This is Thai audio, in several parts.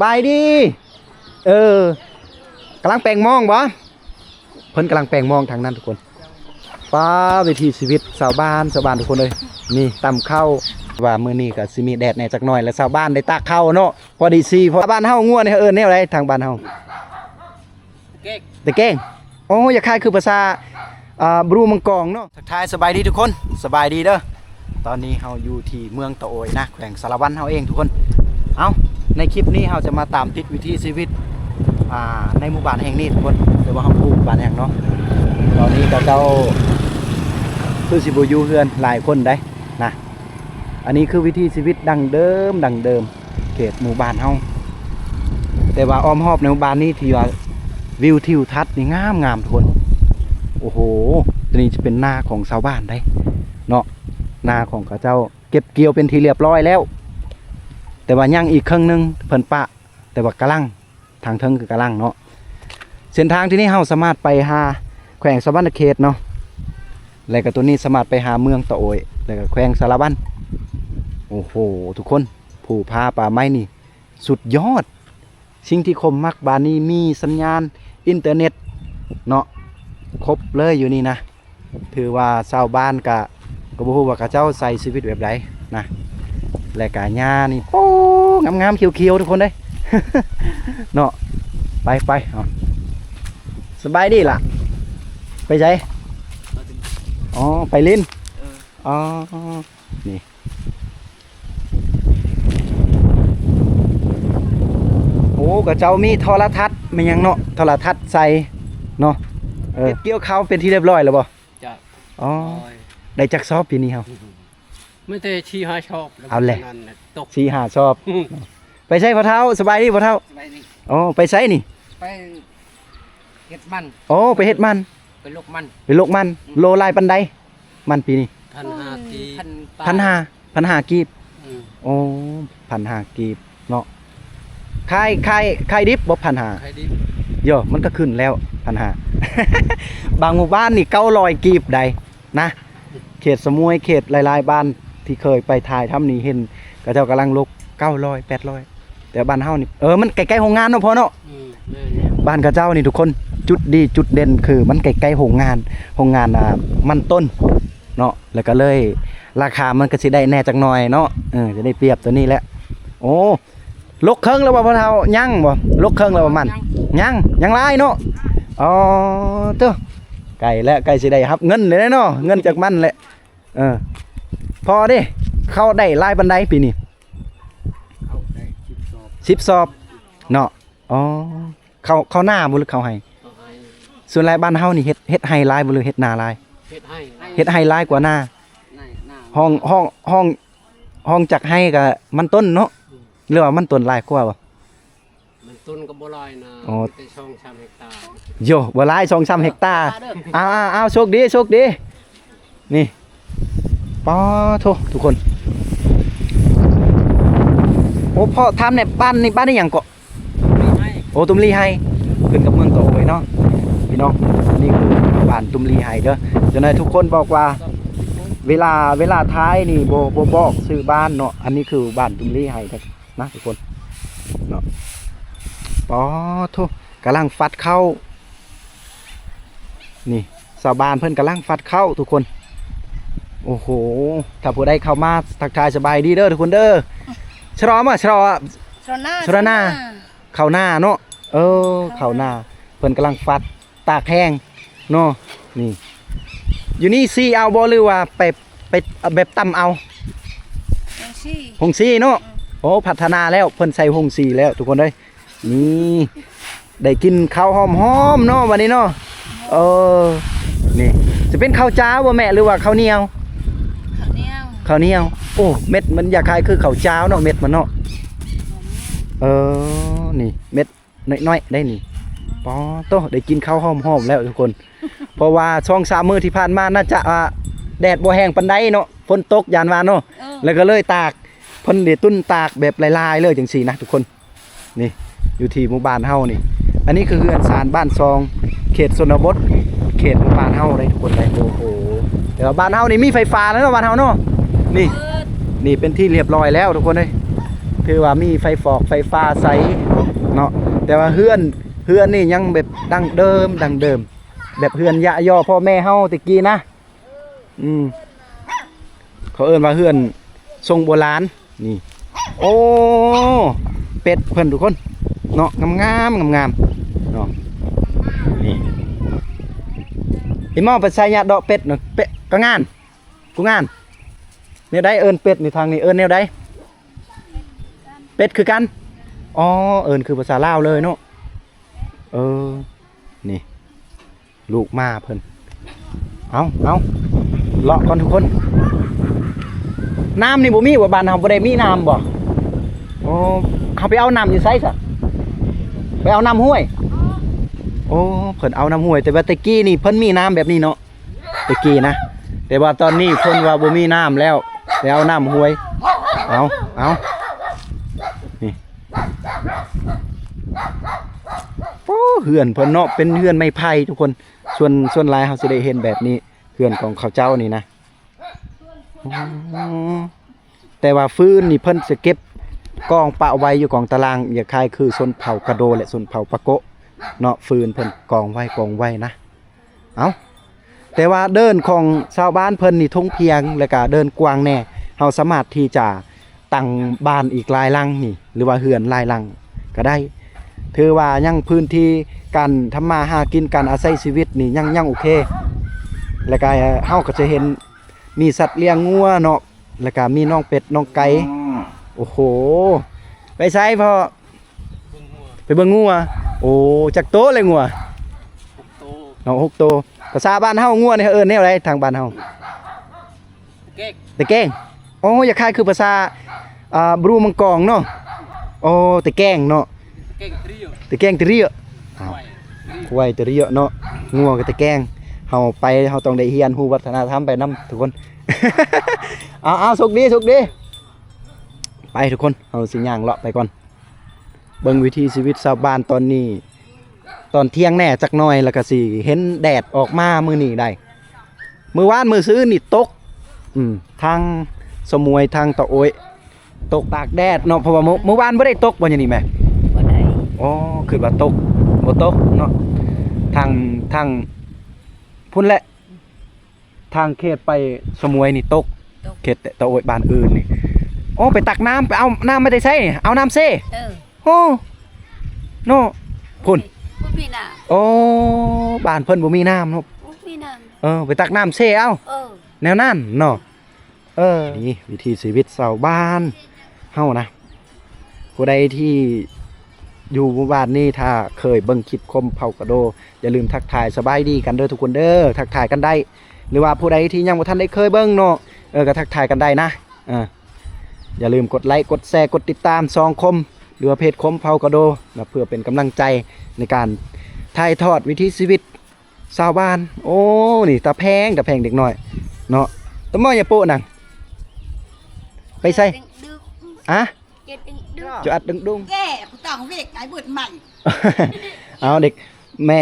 บายดีกำลังแปลงมองบ่เพิ่นกำลังแปลงมองทางนั้นทุกคนป้าวิถีชีวิตชาวบ้านทุกคนเลยนี่ตำข้าวว่ามื้อนี้ก็สิมีแดดแน่จักหน่อยแล้วชาวบ้านได้ตากข้าวเนาะพอดีสิเพราะบ้านเฮางัวนี่แนวใดทางบ้านเฮาตะเก้งโอ้อย่าคายคือภาษาบรูมังกองเนาะทักทายสบายดีทุกคนสบายดีเด้อตอนนี้เฮาอยู่ที่เมืองตะโอยนะแขวงสารวัตรเฮาเองทุกคนเอาในคลิปนี้เฮาจะมาตามติดวิถีชีวิตในหมู่บ้านแห่งนี้ทุกคนแต่ว่าเฮาปลูกบ้านแห่งเนาะตอนนี้ก็เจ้าคือสิบ่อยู่เฮือนหลายคนได้นะอันนี้คือวิถีชีวิตดังเดิมเขตหมู่บ้านเฮาแต่ว่าอ้อมรอบในหมู่บ้านนี้ที่ว่าวิวทิวทัศน์นี่งามทุกคนโอ้โหตัวนี้จะเป็นนาของชาวบ้านได้เนาะนาของเขาเจ้าเก็บเกี่ยวเป็นทีเรียบร้อยแล้วแต่ว่ายังอีกครึ่งนึงเพิ่นปะแต่ว่ากะลังทางเทิงคือกะลังเนาะเส้นทางที่นี่เฮาสามารถไปหาแขวงสะบันเขตเนาะแล้วก็ตัวนี้สามารถไปหาเมืองตะโอยแล้วก็แขวงสารวัตรโอ้โหทุกคนผู้พาป่าไม้นี่สุดยอดสิ่งที่คมมักบานนี้มีสัญญาณอินเทอร์เน็ตเนาะครบเลยอยู่นี่นะถือว่าชาวบ้านก็บ่ฮู้ว่าเขาเจ้าใส่ชีวิตแบบใดนะและกะหญ้านี่โอ้งามๆเขียวๆทุกคนเด้ เนาะไปสบายดีล่ะไปไสอ๋อไปลิ้นอ๋อนี่โอ้กับเจ้ามีโทรทัศน์มันยังเนาะโทรทัศน์ใส่เนาะเกี่ยวเขาเป็นที่เรียบร้อยแล้วบ่จ้ะอ๋อได้จักซอบปีนี้เฮาไม่ได้ชี้หาชอบเอาแหละตกชี้หาชอบไปใช้พ่อเฒ่าสบายดีพ่อเฒ่าอ๋อไปใช้นี่ไปเฮ็ดมันโอ้ไปเฮ็ดมันไปลกมันโลลายปันใดมันปีนี้1,500 กีบ1,500กีบโอ้1,500กีบเนาะขายดิบบ่1,500ขายดิบโยมันก็ขึ้นแล้ว1,500 บางหมู่บ้านนี่900กีบใดนะเขตสมุยเขตหลายๆบ้านที่เคยไปถ่ายทำนี่เห็นก็เจ้ากำลังลก900 800แต่บ้านเฮานี่มันใกล้ๆโรงงานเนาะพ่อเนาะบ้านกระเจ้านี่ทุกคนจุดดีจุดเด่นคือมันใกล้ๆโรงงานมันต้นเนาะแล้วก็เลยราคามันก็สิได้แน่จักหน่อยเนาะจะได้เปรียบตัวนี้แหละโอ้ลกเครื่องแล้วบ่พ่อเฒ่ายังบ่ลกเครื่องแล้วบ่มันยังหลายเนาะอ๋อเด้อไก่แล้วไก่สิได้รับเงินเลยเนาะเงินจากมันแหละพอดิเข้าได้ลายบันไดปีนี้เข้าได้10 สอบเนาะอ๋อเข้าหน้าบ่หรือเข้าให้ส่วนลายบ้านเฮานี่เฮ็ดให้ลายบ่หรือเฮ็ดหน้าลายเฮ็ดให้ลายกว่าหน้าห้องจักให้กับมันต้นเนาะหรือว่ามันต้นลายกว่าบ่มันต้นก็บ่ลอยนะเป็น2-3 เฮกตาร์โยบ่หลาย2-3 เฮกตาร์อ้าวโชคดีนี่ปอโททุกคนโอ้พ่อทำในบ้านนี่หยังเกาะโอ้ตุ้มลีไฮขึ้นกับเมืองโตไว้เนาะพี่น้องนี่คือบ้านตุ้มลีไฮเด้อจนทุกคนบอกว่าเวลาท้ายนี่บ่บอกชื่อบ้านเนาะอันนี้คือบ้านตุ้มลีไฮนะทุกคนเนาะปอโทกำลังฟัดเข้านี่ชาวบ้านเพิ่นกำลังฟัดเข้าทุกคนโอ้โหถ้าผู้ใดเข้ามาทักทายสบายดีเด้อทุกคนเด้อชะลอหน้าเข้าหน้าเนาะเข้าหน้าเพิ่นกำลังฟัดตากแห้งเนาะนี่อยู่นี่ซีเอาบ่หรือว่าไปแบบตำเอาหงซีเนาะโอ้พัฒนาแล้วเพิ่นใส่หงซีแล้วทุกคนเด้ยนี่ได้กินข้าวหอมๆเนาะวันนี้เนาะนี่จะเป็นข้าวจ้าบ่แม่หรือว่าข้าวเหนียวโอ้เม็ดมันอยากคล้ายคือข้าวจ้าเนาะเม็ดมันเนาะนี่เม็ดน้อยๆได้นี่ปอโตได้กินข้าวหอมๆแล้วทุกคนเพราะว่า2-3 มื้อที่ผ่านมาน่าจะแดดบ่แห้งปานใดเนาะฝนตกยานว่าเนาะแล้วก็เลยตากเพิ่นได้ตุ้นตากแบบลายๆเลยจังซี่นะทุกคนนี่อยู่ที่หมู่บ้านเฮานี่อันนี้คือเรือนศาลบ้านซองเขตชนบทเขตหมู่บ้านเฮาได้ทุกคนได้โอ้โหแต่ว่าบ้านเฮานี่มีไฟฟ้าแล้วเนาะบ้านเฮาเนาะนี่เป็นที่เรียบร้อยแล้วทุกคนเลย ถือว่ามีไฟฟอกไฟฟ้าใสเนาะแต่ว่าเฮือนนี่ยังแบบดังเดิมแบบเฮือนยะย่อพ่อแม่เฮาตะกี้นะเขาเอิ้นว่าเฮือนทรงโบราณนี่โอ้เป็ดเพิ่นทุกคนเนาะงามเนาะนี่อีหม้อไปใส่ยาดอกเป็ดเนาะเป็ดก็งานกูงานแนวใดเอิ้นเป็ดนี่ทางนี้เอิ้นแนวใดเป็ดคือกันอ๋อเอิ้นคือภาษาลาวเลยเนาะนี่ลูกมาเพิ่นเอาเลาะก่อนทุกคนน้ำนี่บ่มีบ่บ้านเฮาบ่ได้มีน้ำบ่โอ้เขาไปเอาน้ำอยู่ไสซะไปเอาน้ำห้วยโอ้เพิ่นเอาน้ำห้วยแต่ว่าตะกี้นี่เพิ่นมีน้ำแบบนี้เนาะตะกี้นะแต่ว่าตอนนี้เพิ่นว่าบ่มีน้ำแล้วไปเอาน้ำห้วยเอานี่โอ้เฮือนเพิ่นเนาะเป็นเฮือนไม้ไผ่ทุกคนส่วนหลายเฮาสิได้เห็นแบบนี้เฮือนของเขาเจ้านี่นะแต่ว่าฟืนนี่เพิ่นจะเก็บกองปะไว้อยู่กองตารางอย่าคล้ายคือชนเผ่ากระโดและชนเผ่าปะโกะเนาะฟืนเพิ่นกองไว้นะเอาแต่ว่าเดินของชาวบ้านเพิ่นนี่ทงเพียงแล้วก็เดินกว้างแน่เฮาสามารถที่จะตั้งบ้านอีกหลายหลังนี่หรือว่าเฮือนหลายหลังก็ได้ถือว่ายังพื้นที่การทำมาหากินการอาศัยชีวิตนี่ยังโอเคแล้วก็เฮาก็จะเห็นมีสัตว์เลี้ยงงัวเนาะแล้วก็มีน้องเป็ดน้องไก่โอ้โหไปใช้พ่อไปเบิ่งงัวโอ้จักโตเลยงัวเนาะ6 โตภาษาบ้านเฮางัวนี่เอิ้นแนวใดทางบ้านเฮาตะแกงโอ้อย่าคล้ายคือภาษาบรูมังกองเนาะโอ้ตะแกงเนาะตะแกงตะเรียควายตะเรียเนาะงัวกับตะแกงเฮาไปเฮาต้องได้เรียนรู้วัฒนธรรมไปนำทุกคน เอาสุกดีไปทุกคนเฮาสิย่างเลาะไปก่อนเบิ่งวิถีชีวิตชาวบ้านตอนนี้ตอนเที่ยงแน่จักหน่อยแล้วก็สิเห็นแดดออกมามื้อนี้ได้มื้อวานมื้อซื้อนี่ตกทางสมวยทางตะโอยตกตากแดดเนาะเพราะว่าเมื่อวานบ่ได้ตกบ่อย่างนี้แม่บ่ได้อ๋อคือว่าตกบ่ตกเนาะทางพุ่นแหละทางเขตไปสมวยนี่ตกเขตตะโอยบ้านอื่นนี่โอ้ไปตักน้ำไปเอาน้ำไม่ได้ใช่นี่เอาน้ำเซ่โอ้โน่พุ่นบ่มีน้ำโอ้บ้านเพิ่นบ่มีน้ำเนาะบ่มีน้ำไปตักน้ำเซ่เอาแนวนั้นเนาะนี่วิธีชีวิตชาวบ้านเฮานะผู้ใดที่อยู่หมู่บ้านนี้ถ้าเคยเบิ่งคลิปคมเผากระโดอย่าลืมทักทายสบายดีกันเด้อทุกคนเด้อทักทายกันได้หรือว่าผู้ใดที่ยังบ่ทันได้เคยเบิ่งเนาะก็ทักทายกันได้นะอย่าลืมกดไลค์กดแชร์กดติดตามซองคมหรือว่าเพจคมเผากระโดนะเพื่อเป็นกำลังใจในการถ่ายทอดวิถีชีวิตชาวบ้านโอ้นี่ตาแพงเด็กน้อยเนาะตะม้ออย่าโปะนั่งไปใส่อะจะอัดดึงแก่ผู้ต้องเวกไอ้บุญใหม่ เอาเด็ก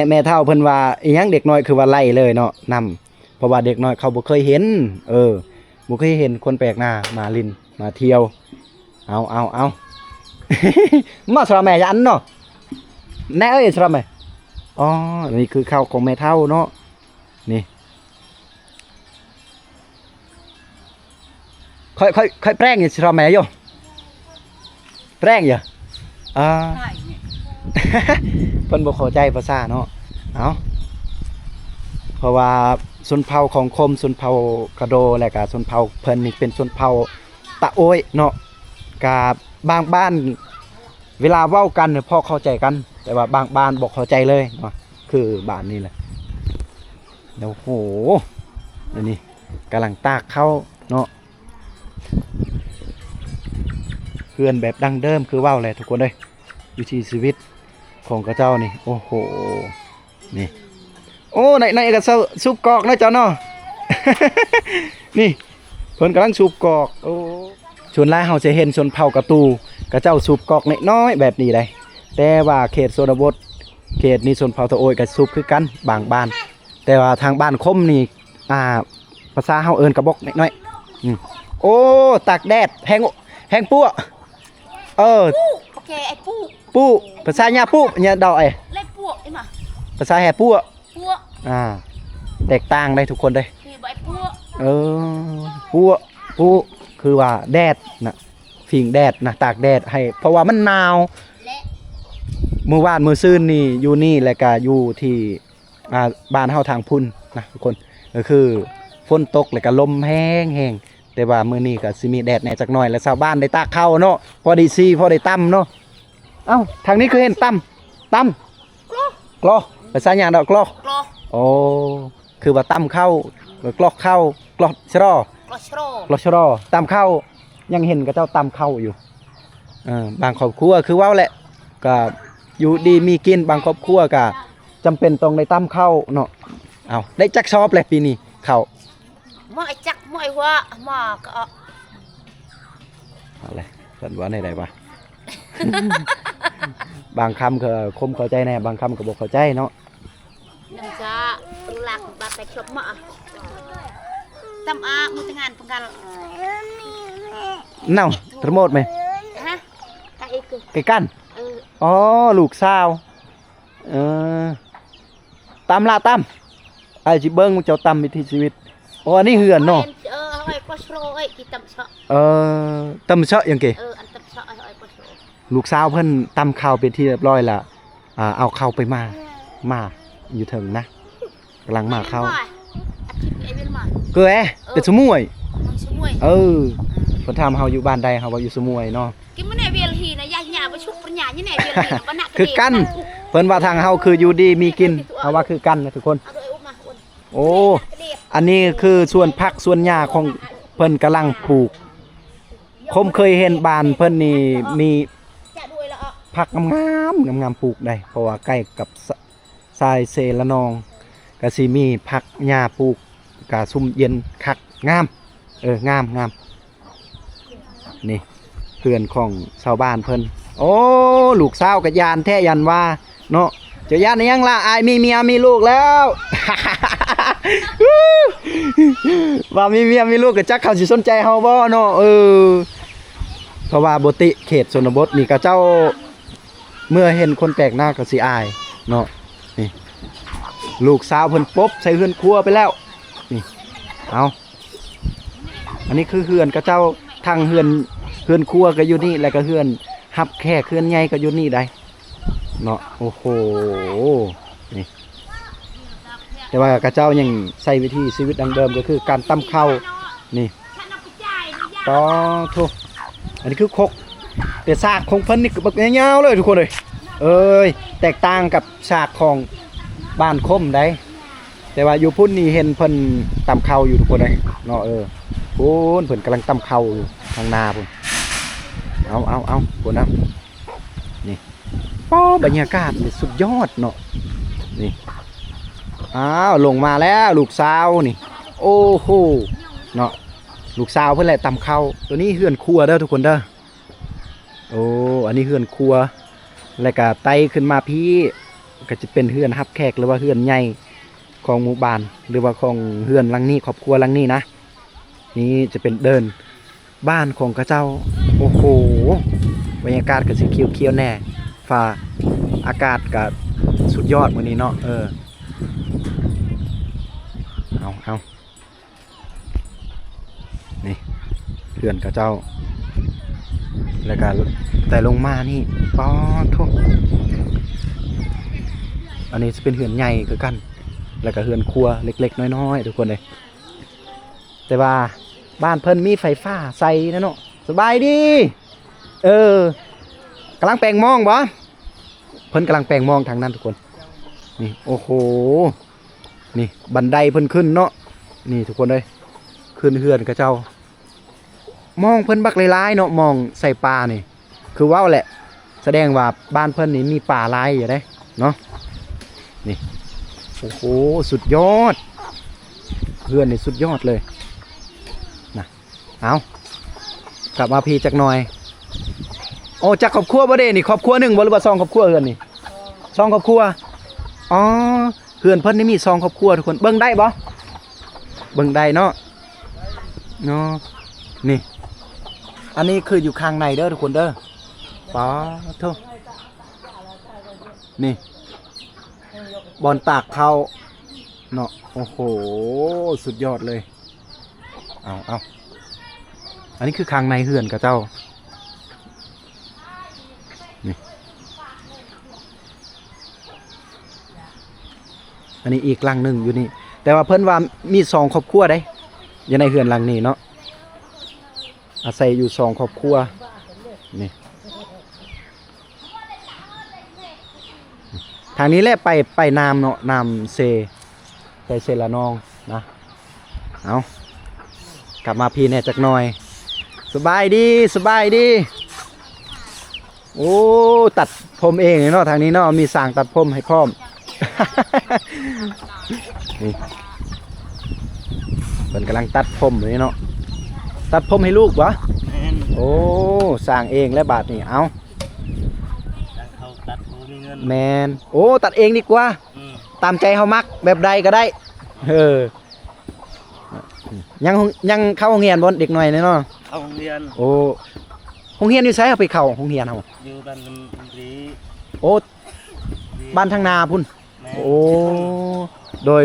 แม่เฒ่าเพิ่นว่าอีหยังเด็กน้อยคือว่าไล่เลยเนาะนำเพราะว่าเด็กน้อยเขาบ่เคยเห็นบ่เคยเห็นคนแปลกหน้ามาลินมาเที่ยวเอา มาสระแม่ยันเนาะแน่สระแม่อ๋อนี่คือข้าวของแม่เฒ่าเนาะนี่ค่อยแป้งอยู่สระแม่อยู่แป้งอยู่เพิ่นบ่เข้าใจภาษาเนาะเอาเพราะว่าชนเผ่าของคมชนเผ่ากระโดและก็ชนเผ่าเพิ่นนี่เป็นชนเผ่าตะโอยเนาะกับบางบ้านเวลาเว้ากันเนี่ยพอเข้าใจกันแต่ว่าบางบ้านบ่เข้าใจเลยเนาะคือบ้านนี้แหละแล้วโหนี่กำลังตากเข้าเนาะเพื่อนแบบดั้งเดิมคือว่าวแหละทุกคนเลยวิถีชีวิตของกระเจ้านี่โอ้โหนี่โอ้ในกระเจ้าสูบกอกนะเจ้าเนาะ นี่เพิ่นกำลังสูบกอกโอ้ชนหลายเฮาจะเห็นชนเผ่ากระตูกระเจ้าสูบกอกน้อยแบบนี้ได้แต่ว่าเขตชนบทเขตนี้ชนเผ่าตะโอยก็สูบคือกันบางบ้านแต่ว่าทางบ้านคมนี่ภาษาเฮาเอิ้นกระบอกน้อยโอ้ตากแดดแห้งปั้ว โอเคไอ้ปู ปูภาษาญาปูเนี่ยดอกไอ้ เล่ปูไอ้มา ภาษาแห่ปู ปู แตกต่างได้ทุกคนเลย คือใบปู ปูคือว่าแดดนะผิงแดดนะตากแดดให้เพราะว่ามันหนาว และ มื้อวานมื้อซื่นนี่อยู่นี่แล้วก็อยู่ที่บ้านเฮาทางพุ่นนะทุกคนก็คือฝนตกแล้วก็ลมแห้งแต่ว่ามื้อนี้ก็สิมีแดดแหน่จักหน่อยแล้วชาวบ้านได้ตากข้าวเนาะพอได้ซีพอได้ตำเนาะเอ้าทางนี้คือเห็นตำกลอภาษาหยังดอกกลอ กลอ โอ้คือว่าตำข้าวหรือกลอกข้าวกลอกชะรอก ลอชโร กลอกชะรอตำข้าวยังเห็นกับเจ้าตำข้าวอยู่บางครอบครัวคือว่าแหละก็อยู่ดีมีกินบางครอบครัวก็จำเป็นต้องได้ตำข้าวเนาะเอาได้จักชอบเลยปีนี้ข้าว มาไอ้จักมาไอ้ว่ามาก็ อะไรสันว่าในใดวะ บางคำก็คมเข้าใจแน่บางคำก็บอกเข้าใจเนาะ นังจะหลักบาดแต่ครบมาตำอามุตงานปังกัน เน่าทรโมดไหม ฮะไอ้คือ ไก่กั้น อ๋อลูกสาวตำละตำไอ้จิเบิ้งเจ้าตำวิถีชีวิตโอ้อันนี้เหือนเนาะ ไอ้กลอชโรไอ้กี่ตำเชาะ ตำเชาะยังเก อันตำเชาะไอ้กลอชโร ลูกสาวเพิ่นตำข้าวเป็นที่เรียบร้อยละเอาข้าวไปมาอยู่ถึงนะกำลังมาเข้า อาทิตย์ไอ้เวลมา เกยเป็นสมุย มันสมุย เพิ่นทำเฮาอยู่บ้านใดเฮาว่าอยู่สมุยเนาะ กินมันในเวลฮีนะยายหยาไปชุบปัญญาเนี่ยในเวลฮีนะก็หนัก คือกันเพิ่นว่าทางเฮาคืออยู่ดีมีกินเฮาว่าคือกันนะทุกคน เอาตัวอุ้มมาอุ้ม โอ้อันนี้คือส่วนผักส่วนหญ้าของเพิ่นกำลังปลูกผมเคยเห็นบ้านเพิ่นนี่มี จะด้วยละอ่ะ ผักงามปลูกได้เพราะว่าใกล้กับทรายเซละนองก็สิมีผักหญ้าปลูกก็ซุ่มเย็นคักงามงามนี่เพื่อนของชาวบ้านเพิ่นโอ้ลูกสาวกับยานแท้ยันว่าเนาะเจ้ายานยังล่ะอายมีเมียมีลูกแล้ว ว่ามีเมียมีลูกก็จักเขาสิสนใจเฮาบ่เนาะเพราะว่าบติเขตชนบทนี่ก็เจ้าเมื่อเห็นคนแปลกหน้าก็สิอายเนาะนี่ลูกสาวเพิ่นปบใส่เฮือนครัวไปแล้วนี่เอาอันนี้คือเฮือนกับเจ้าทางเฮือนครัวก็อยู่นี่แล้วก็เฮือนฮับแขกเฮือนใหญ่ก็อยู่นี่ได้เนาะโอ้โหนี่แต่ว่ากระเจ้ายังใช้วิธีชีวิตดังเดิมก็คือการตำข้าวนี่ต่อทุกอันนี้คือคกแต่ซากของเพิ่นนี่แบบยาวๆเลยทุกคนเลยแตกต่างกับซากของบ้านคมได้แต่ว่าอยู่พุ่นนี่เห็นเพิ่นตำข้าวอยู่ทุกคนเลยเนาะพุ่นเพิ่นกำลังตำข้าวอยู่ทางนาพุ่นเอาพุ่นนะนี่ป้อบรรยากาศนี่สุดยอดเนาะนี่ลงมาแล้วลูกสาวนี่โอ้โหเนาะลูกสาวเพิ่นแหละตำข้าวตัวนี้เฮือนครัวเด้อทุกคนเด้อโอ้อันนี้เฮือนครัวแล้วก็ไต่ขึ้นมาพี่ก็จะเป็นเฮือนฮับแขกหรือว่าเฮือนใหญ่ของหมู่บ้านหรือว่าของเฮือนหลังนี้ครอบครัวหลังนี้นะนี่จะเป็นเดินบ้านของกระเจ้าโอ้โหบรรยากาศก็สิเขียวๆแน่ฟ้าอากาศก็สุดยอดมื้อนี้เนาะเอานี่เพื่อนกับเจ้าแล้วก็แต่ลงมานี่ป๊อทุกอันนี้จะเป็นเหือนใหญ่คือกันแล้วก็เหือนครัวเล็กๆน้อยๆทุกคนเลยแต่ว่าบ้านเพิ่นมีไฟฟ้าใส่นะเนาะสบายดีกำลังแปลงมองบ่เพิ่นกำลังแปลงมองทางนั้นทุกคนนี่โอ้โหนี่บันไดเพิ่นขึ้นเนาะนี่ทุกคนเลยขึ้นเฮือนกับเจ้ามองเพิ่นบักหลายๆเนาะมองใส่ปลานี่คือว้าวแหละแสดงว่าบ้านเพิ่นนี่มีป่าหลายอยู่เด้เนาะนี่โอ้โหสุดยอดเฮือนนี่สุดยอดเลยนะเอากลับมาพี่จักหน่อยโอ้จักครอบครัวบ่เด้นี่ครอบครัวหนึ่งบ่หรือว่า2ครอบครัวเฮือนนี่2ครอบครัวอ๋อเฮือนเพิ่นนี่มี2ครอบครัวทุกคนเบิ่งได้บ่เบิ่งได้เนาะนี่อันนี้คืออยู่ข้างในเด้อทุกคนเด้อ ป๊าโทนี่บอลตากเขาเนาะโอ้โหสุดยอดเลยเอาอันนี้คือข้างในเฮือนกับเจ้านี่อันนี้อีกหลังหนึ่งอยู่นี่แต่ว่าเพิ่นว่ามี2 ครอบครัวได้อยู่ในเฮือนหลังนี้เนาะอาศัยอยู่2 ครอบครัวนี่ทางนี้แหละไปน้ำเนาะน้ำไปเซละนองนะเอากลับมาพี่แน่จักหน่อยสบายดีโอ้ตัดผมเองเนาะทางนี้เนาะมีสางตัดผมให้พร้อม นี่เพิ่นกำลังตัดผมอยู่นี่เนาะตัดผมให้ลูกวะโอ้สร้างเองและบาทนี่เอาแมนโอ้ตัดเองดีกว่าตามใจเฮามักแบบใดก็ได้ยังเข้าโรงเรียนบ่เด็กหน่อยเนาะเข้าโรงเรียนโอ้โรงเรียนอยู่ไสเอาไปเข้าโรงเรียนเฮาอยู่บ้านดนตรีโอ้บ้านทางนาพุ่นโอ้โดย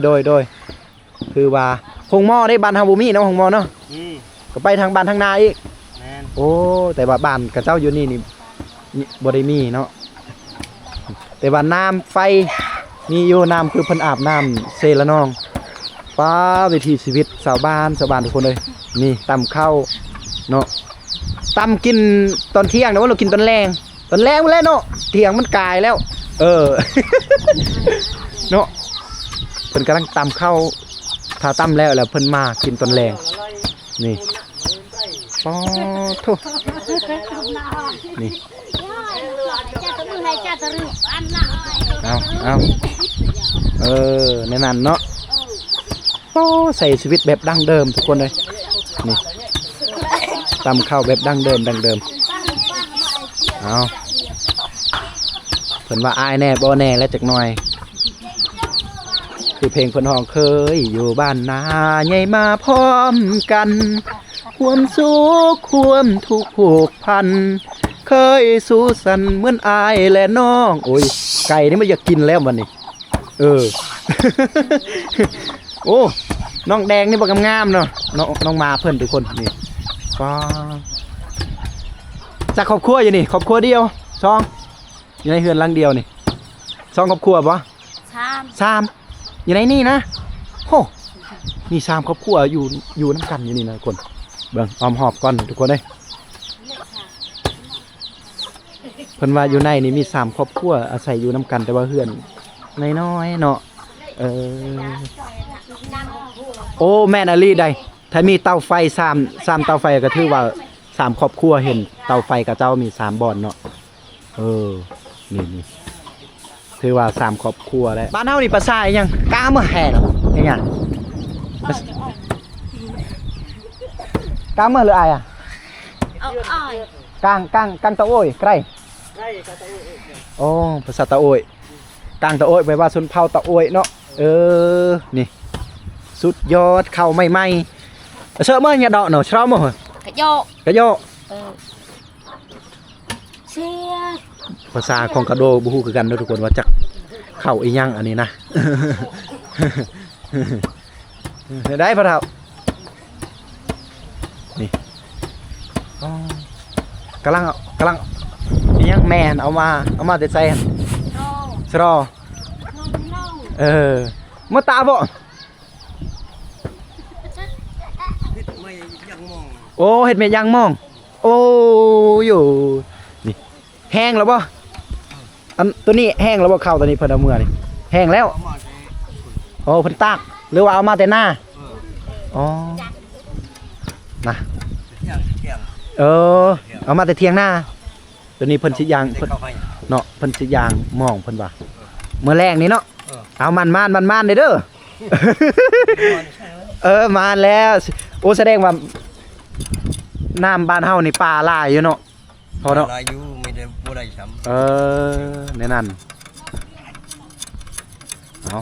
คือว่าหงหม้อได้บ้านเฮาบ่มีเนาะหงหม้อเนาะก็ไปทางบ้านทางนาอีกแม่นโอ้แต่ว่าบ้านกับเจ้าอยู่นี่บ่ได้มีเนาะแต่ว่าน้ำไฟมีอยู่น้ำคือเพิ่นอาบน้ำเซละนองป้าวิถีชีวิตชาวบ้านทุกคนเลยนี่ตำข้าวเนาะตำกินตอนเที่ยงนะว่าเรากินตอนแรงมาแล้วเนาะเที่ยงมันกายแล้วเนาะเพิ่นกำลังตำข้าวถ้าตำแล้วเพิ่นมากินตอนแรงนี่ป้าทุนี่เอาในนั้นเนาะโอ้ใส่ชีวิตแบบดั้งเดิมทุกคนเลยนี่ตำข้าวแบบดั้งเดิมเอาเพิ่นว่าอายแน่บ่แน่แล้วจักหน่อยคือเพลงเพิ่นห้องเคยอยู่บ้านนาใหญ่มาพร้อมกันความสุขความทุกข์ผูกพันเคยสู้สันเหมือนอายและน้องโอ้ยไก่นี่มันอยากกินแล้ววันนี้โอ้น้องแดงนี่บ่งามๆเนาะน้องมาเพิ่นทุกคนนี่ฟ้าจากครอบครัวอยู่นี่ครอบครัวเดียว2อยู่ในเฮือนหลังเดียวนี่2ครอบครัวบ่3อยู่ในนี่นะโหนี่3ครอบครัวอยู่นำกันอยู่นี่นะทุกคนเบิ่งออมหอบก่อนทุกคนเอ้ยเพิ่นว่าอยู่ในนี่มี3ครอบครัวอาศัยอยู่นำกันแต่ว่าเฮือนน้อยๆเนาะโอ้แม่นอลีได้ถ้ามีเตาไฟ3เตาไฟก็ถือว่า3ครอบครัวเห็นเตาไฟกับเจ้ามี3บ่อนเนาะนี่ถือว่า3ครอบครัวแล้วบ้านเฮานี่ภาษาอีหยังกามาแห่เนาะอีหยังกามาหรืออายอ่ะกางตะโอ้ยใกล้กางตะโอ้ยโอ้ภาษาตะโอ้ยกางตะโอ้ยแปลว่าชนเผ่าตะโอ้ยเนาะนี่สุดยอดเข้าใหม่ๆเสื้อมื้อเนี่ยดอกเนาะชอบมั้ยกะโยเสียภาษาของกระโดบ่ฮู้คือกันเด้อทุกคนว่าจักเข้าอีหยังอันนี้นะได้พ่อเฒ่านี่กำลังอีหยังแม่นเอามาแต่ใส่สรอมาตาบ่โอ้เห็ดเม็ดยางมองโอ้อยู่นี่แห้งแล้วบ่อันตัวนี้แห้งแล้วบ่เข้าตัวนี้เพิ่นเอามือนี่แห้งแล้วโอ้เพิ่นตากหรือว่าเอามาแต่หน้าอ๋อนะเอามาแต่เที่ยงหน้าตัวนี้เพิ่นสิยางเนาะเพิ่นสิยางมองเพิ่นว่าเมื่อแรงนี้เนาะเอามันเด้อมาแล้วโอ้แสดงว่าน้ำบ้านเฮานี่ปลาหลายอยู่เนาะพอเนาะหลายอยู่ไม่ได้บ่ได้ช้ำแน่นั่นเอา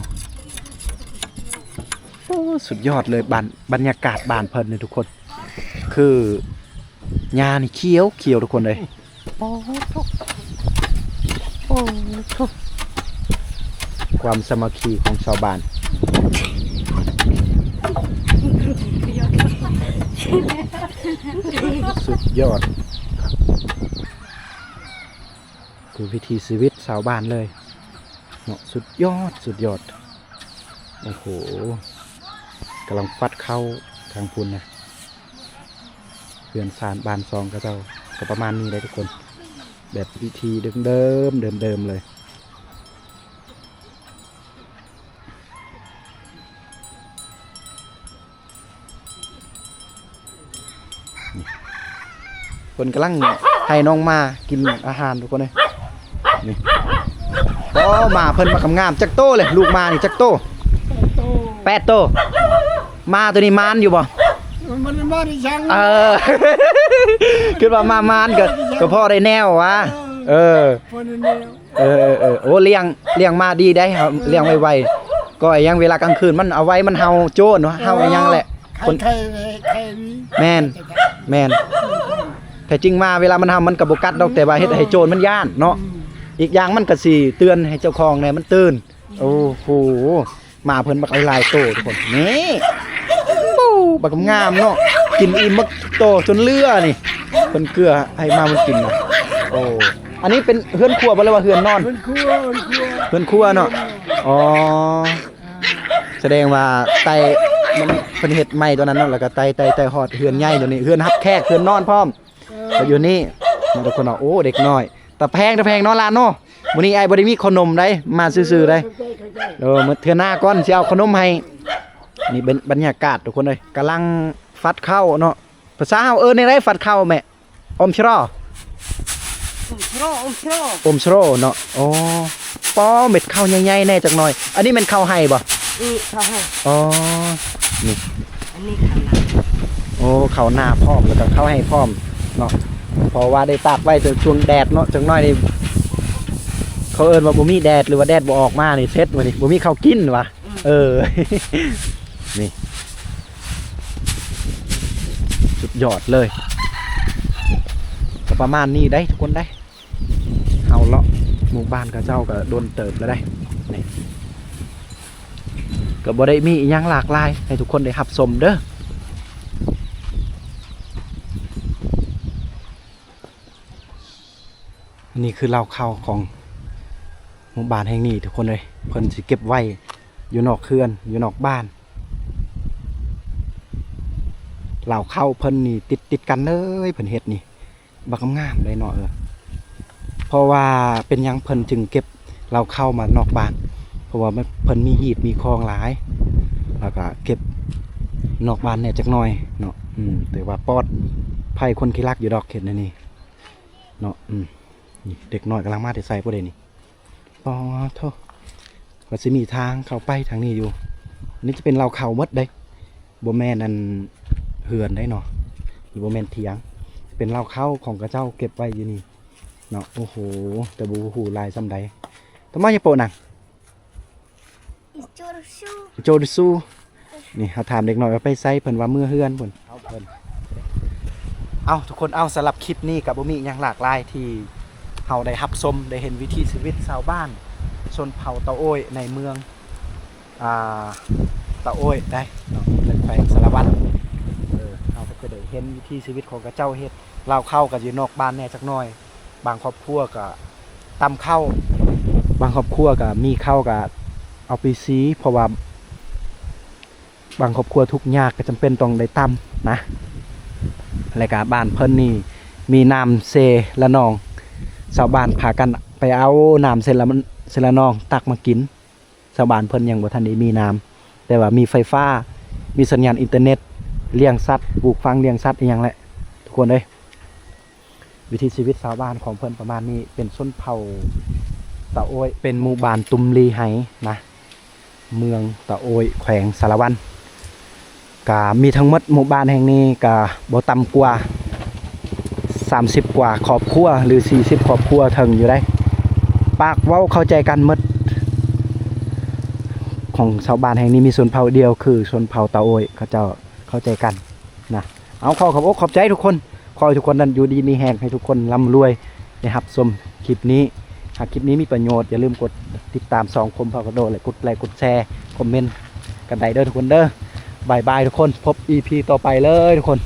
โอ้สุดยอดเลยบรรยากาศบ้านเพิ่นเลยทุกคนคือหญ้านี่เขียวทุกคนเลย ความสามัคคีของชาวบ้านสุดยอดคือวิธีชีวิตชาวบ้านเลยเนาะสุดยอดโอ้โหกำลังฟัดเข้าทางพุนนะเพื่อนสารบานซองก็เจ้าก็ประมาณนี้เลยทุกคนแบบวิธีเดิมเลยคนกำลังให้น้องมากินอาหารทุกคนเลยนี่ก็มาเพิ่นมากำงามจักโตเลยลูกมานี่จักโต8 โตมาตัวนี้มานอยู่บ่มันมาดิฉัน คิดว่ามามานก็พ่อได้แนววะโอ้เลี้ยงมาดีได้ครับเลี้ยงไวๆก็ยังเวลากลางคืนมันเอาไว้มันเฮาโจรเนาะเฮายังแหละคนแม่นแต่จริงมาเวลามันเฮามันก็บ่กัดดอกแต่ว่าเฮ็ดให้โจรมันย่านเนาะอีกอย่างมันก็สิเตือนให้เจ้าของเนี่ยมันตื่นโอ้โหมาเพิ่นบักหลายโตทุกคนนี่ปูบักงามเนาะกินอิ่มบักโตจนเลือนี่เพิ่นเกลือให้มามันกินนะโอ้อันนี้เป็นเฮือนครัวบ่เลยว่าเฮือนนอนเฮือนครัวเนาะอ๋อแสดงว่าไตมันเพิ่นเฮ็ดใหม่ตัวนั้นเนาะแล้วก็ไตฮอดเฮือนใหญ่ตัวนี้เฮือนรับแขกเฮือนนอนพร้อมก็อยู่นี่ทุกคนเนาะโอ้เด็กน้อยแต่แพงเนาะล่ะเนาะมื้อนี้ไอ้บ่ได้มีขนมได้มาซื่อๆได้มื้อเทื่อหน้าก่อนสิเอาขนมให้นี่เป็นบรรยากาศทุกคนเลยกำลังฟัดข้าวเนาะภาษาเฮาในไรฟัดข้าวแม่อมชรออมชรอเนาะอ๋อปอเม็ดข้าวใหญ่ๆแน่จักหน่อยอันนี้มันข้าวไห้บ่ข้าวให้อ๋อนี่อันนี้ข้าวหน้าโอ้ข้าวหน้าพร้อมแล้วก็ข้าวให้พร้อมเนาะเพราะว่าได้ตากไว้จนช่วงแดดเนาะจักหน่อยนี่เขาเอิ้นว่าบ่มีแดดหรือว่าแดดบ่ออกมานี่เซ็ตว่านี่บ่มีข้าวกินว่ะนี่สุดยอดเลยก็ประมาณนี้ได้ทุกคนได้เอาเลาะหมู่บ้านกับเจ้าก็โดนเติบแล้วได้นี่ก็บ่ได้มีอีหยังหลากหลายให้ทุกคนได้รับชมเด้อนี่คือเหล้าข้าวของหมู่บ้านแห่งนี้ทุกคนเลยเพิ่นสิเก็บไว้อยู่นอกเขื่อนอยู่นอกบ้านเหล่าเข้าเพิ่นนี่ติดกันเลยเพิ่นเฮ็ดนี่บักงามเลยเนาะเพราะว่าเป็นยังเพิ่นจึงเก็บเหล่าเข้ามานอกบ้านเพราะว่าเพิ่นมีหีบมีคลองหลายแล้วก็เก็บนอกบ้านเนี่ยจักหน่อยเนาะแต่ว่าปอดไผ่คนขี้รักอยู่ดอกเข็ดนี่เนาะนี่เด็กน้อยกำลังมาแต่ใส่พวกเดนี่ปอโทก็จะมีทางเข้าไปทางนี้อยู่นี่จะเป็นเหล่าเข้าหมดได้บ่แม่นอันเหือนได้เนาะหรือบ่แม่นเถียงเป็นเหล้าเข้าของกระเจ้าเก็บไว้อยู่นี่เนาะโอ้โหแต่บูหูลายซ้ำใดทำไมจะโปะหนังโจดซูนี่เขาถามเด็กหน่อยว่าไปไซเพิ่นว่าเมื่อเฮือนเพิ่นเอาทุกคนเอาสำหรับคลิปนี้กับบ่มีอย่างหลากหลายที่เฮาได้รับชมได้เห็นวิถีชีวิตชาวบ้านชนเผ่าตะโอยในเมืองตะโอยได้แขวงสารวัตรเราก็จะได้เห็นวิถีชีวิตของกระเจ้าเฮ็ดเราเข้ากับอยู่นอกบ้านแน่จักหน่อยบางครอบครัวก็ตำเข้าบางครอบครัวก็มีเข้าก็เอาไปซีเพราะว่าบางครอบครัวทุกข์ยากก็จำเป็นต้องได้ตำนะรายการบ้านเพิ่นนี่มีน้ำเซละนองชาวบ้านพากันไปเอาน้ำเซละนองตักมากินชาวบ้านเพิ่นยังบ่ทันได้มีน้ำแต่ว่ามีไฟฟ้ามีสัญญาณอินเทอร์เน็ตเลี้ยงสัตว์ปลูกฝังเลี้ยงสัตว์อย่างแหละทุกคนเลยวิถีชีวิตชาวบ้านของเพิ่นประมาณนี้เป็นชนเผ่าตะโอยเป็นหมู่บ้านตุมลีไหนะเมืองตะโอยแขวงสารวันกะมีทั้งหมดหมู่บ้านแห่งนี้กะบ่ต่ำกว่า30กว่าครอบครัวหรือ40ครอบครัวถึงอยู่ได้ปากเว้าเข้าใจกันหมดของชาวบ้านแห่งนี้มีชนเผ่าเดียวคือชนเผ่าตะโอยเขาเจ้าเข้าใจกันนะเอาขอขอบอกขอบใจทุกคนขอให้ทุกคนนั้นอยู่ดีมีแรงให้ทุกคนร่ำรวย นะครับชมคลิปนี้หากคลิปนี้มีประโยชน์อย่าลืมกดติดตามสองคมพากระโดดและกดไลค์กดแชร์คอมเมนต์กันได้เด้อทุกคนเด้อบายบายทุกคนพบ EP ต่อไปเลยทุกคน